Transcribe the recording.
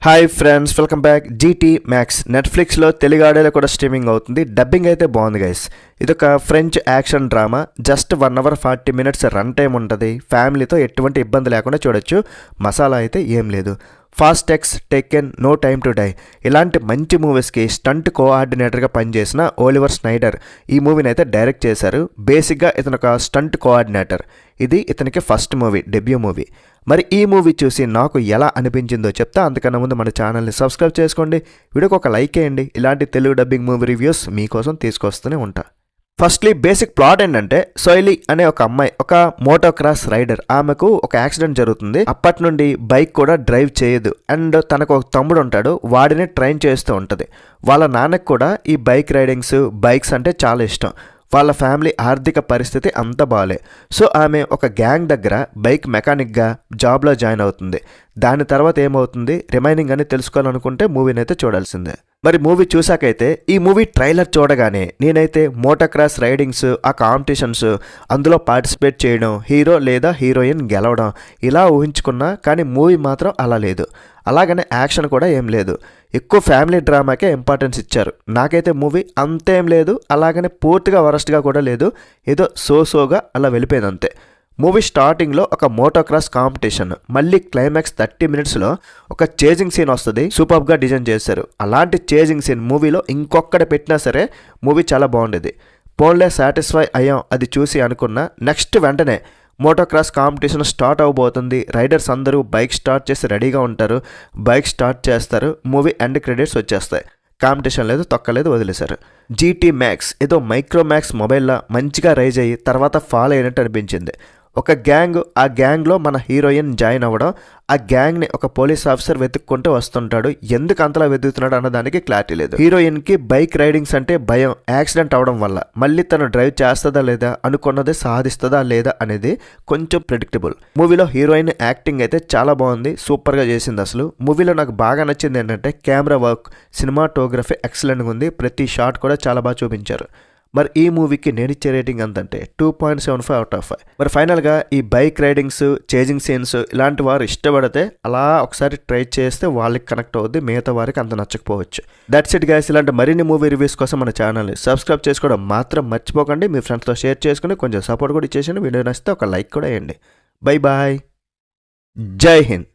Hi friends, welcome back. GT max నెట్ఫ్లిక్స్లో తెలుగు ఆడియోలో కూడా స్ట్రీమింగ్ అవుతుంది. డబ్బింగ్ అయితే బాగుంది గైస్. ఇదొక French action drama. Just 1 hour 40 minutes run time ఉంటుంది. ఫ్యామిలీతో ఎటువంటి ఇబ్బంది లేకుండా చూడొచ్చు. మసాలా అయితే ఏం లేదు. Fast X, taken, no time to die ఇలాంటి మంచి మూవీస్కి స్టంట్ కోఆర్డినేటర్గా పనిచేసిన ఓలివర్ స్నైడర్ ఈ మూవీని అయితే డైరెక్ట్ చేశారు. బేసిక్గా ఇతను ఒక స్టంట్ కోఆర్డినేటర్. ఇది ఇతనికి ఫస్ట్ మూవీ, డెబ్యూ మూవీ. మరి ఈ మూవీ చూసి నాకు ఎలా అనిపించిందో చెప్తా. అందుకన్నా ముందు మన ఛానల్ని సబ్స్క్రైబ్ చేసుకోండి, వీడియోకి ఒక లైక్ వేయండి. ఇలాంటి తెలుగు డబ్బింగ్ మూవీ రివ్యూస్ మీకోసం తీసుకొస్తూనే ఉంటా. ఫస్ట్లీ బేసిక్ ప్లాట్ ఏంటంటే, సోయిలీ అనే ఒక అమ్మాయి ఒక మోటోక్రాస్ రైడర్. ఆమెకు ఒక యాక్సిడెంట్ జరుగుతుంది. అప్పటి నుండి బైక్ కూడా డ్రైవ్ చేయదు. అండ్ తనకు ఒక తమ్ముడు ఉంటాడు, వాడిని ట్రైన్ చేస్తూ ఉంటుంది. వాళ్ళ నాన్నకు కూడా ఈ బైక్స్ అంటే చాలా ఇష్టం. వాళ్ళ ఫ్యామిలీ ఆర్థిక పరిస్థితి అంత బాలే. సో ఆమె ఒక గ్యాంగ్ దగ్గర బైక్ మెకానిక్గా జాబ్లో జాయిన్ అవుతుంది. దాని తర్వాత ఏమవుతుంది రిమైనింగ్ అని తెలుసుకోవాలనుకుంటే మూవీని అయితే చూడాల్సిందే. మరి మూవీ చూసాకైతే, ఈ మూవీ ట్రైలర్ చూడగానే నేనైతే మోటోక్రాస్ రైడింగ్స్, ఆ కాంపిటీషన్స్, అందులో పార్టిసిపేట్ చేయడం, హీరో లేదా హీరోయిన్ గెలవడం ఇలా ఊహించుకున్నా. కానీ మూవీ మాత్రం అలా లేదు. అలాగనే యాక్షన్ కూడా ఏం లేదు. ఎక్కువ ఫ్యామిలీ డ్రామాకే ఇంపార్టెన్స్ ఇచ్చారు. నాకైతే మూవీ అంతేం లేదు, అలాగనే పూర్తిగా వరస్ట్గా కూడా లేదు. ఏదో సోగా అలా వెళ్ళిపోయింది అంతే. మూవీ స్టార్టింగ్లో ఒక మోటోక్రాస్ కాంపిటీషన్, మళ్ళీ క్లైమాక్స్ 30 minutesలో ఒక చేజింగ్ సీన్ వస్తుంది. సూపర్గా డిజైన్ చేశారు. అలాంటి చేజింగ్ సీన్ మూవీలో ఇంకొక్కడ పెట్టినా సరే మూవీ చాలా బాగుండేది. పోన్లే సాటిస్ఫై అయ్యాం అది చూసి అనుకున్నా. నెక్స్ట్ వెంటనే మోటోక్రాస్ కాంపిటీషన్ స్టార్ట్ అవబోతుంది. రైడర్స్ అందరూ బైక్ స్టార్ట్ చేసి రెడీగా ఉంటారు. బైక్ స్టార్ట్ చేస్తారు. మూవీ ఎండ్ క్రెడిట్స్ వచ్చేస్తాయి. కాంపిటీషన్ లేదు, తొక్కలేదు, వదిలేశారు. జీటీ మ్యాక్స్ ఏదో మైక్రోమ్యాక్స్ మొబైల్లో మంచిగా రైజ్ అయ్యి తర్వాత ఫాలో అయినట్టు అనిపించింది. ఒక గ్యాంగ్, ఆ గ్యాంగ్లో మన హీరోయిన్ జాయిన్ అవ్వడం, ఆ గ్యాంగ్ని ఒక పోలీస్ ఆఫీసర్ వెతుక్కుంటూ వస్తుంటాడు. ఎందుకు అంతలా వెతుకుతున్నాడు అన్నదానికి క్లారిటీ లేదు. హీరోయిన్కి బైక్ రైడింగ్స్ అంటే భయం, యాక్సిడెంట్ అవడం వల్ల. మళ్ళీ తను డ్రైవ్ చేస్తుందా లేదా, అనుకున్నది సాధిస్తుందా లేదా అనేది కొంచెం ప్రెడిక్టబుల్. మూవీలో హీరోయిన్ యాక్టింగ్ అయితే చాలా బాగుంది, సూపర్గా చేసింది. అసలు మూవీలో నాకు బాగా నచ్చింది ఏంటంటే కెమెరా వర్క్, సినిమాటోగ్రఫీ ఎక్సలెంట్గా ఉంది. ప్రతి షాట్ కూడా చాలా బాగా చూపించారు. మరి ఈ మూవీకి నేను ఇచ్చే రేటింగ్ ఎంతంటే 2.75 out of 5. మరి ఫైనల్గా ఈ బైక్ రైడింగ్స్, చేజింగ్ సీన్స్ ఇలాంటి వారు ఇష్టపడితే అలా ఒకసారి ట్రై చేస్తే వాళ్ళకి కనెక్ట్ అవుద్ది. మిగతా వారికి అంత నచ్చకపోవచ్చు. That's it guys. ఇలాంటి మరిన్ని మూవీ రివ్యూస్ కోసం మన ఛానల్ని సబ్స్క్రైబ్ చేసుకోవడం మాత్రం మర్చిపోకండి. మీ ఫ్రెండ్స్తో షేర్ చేసుకుని కొంచెం సపోర్ట్ కూడా ఇచ్చేసి వీడియో నచ్చితే ఒక లైక్ కూడా వేయండి. బై బాయ్, జై హింద్.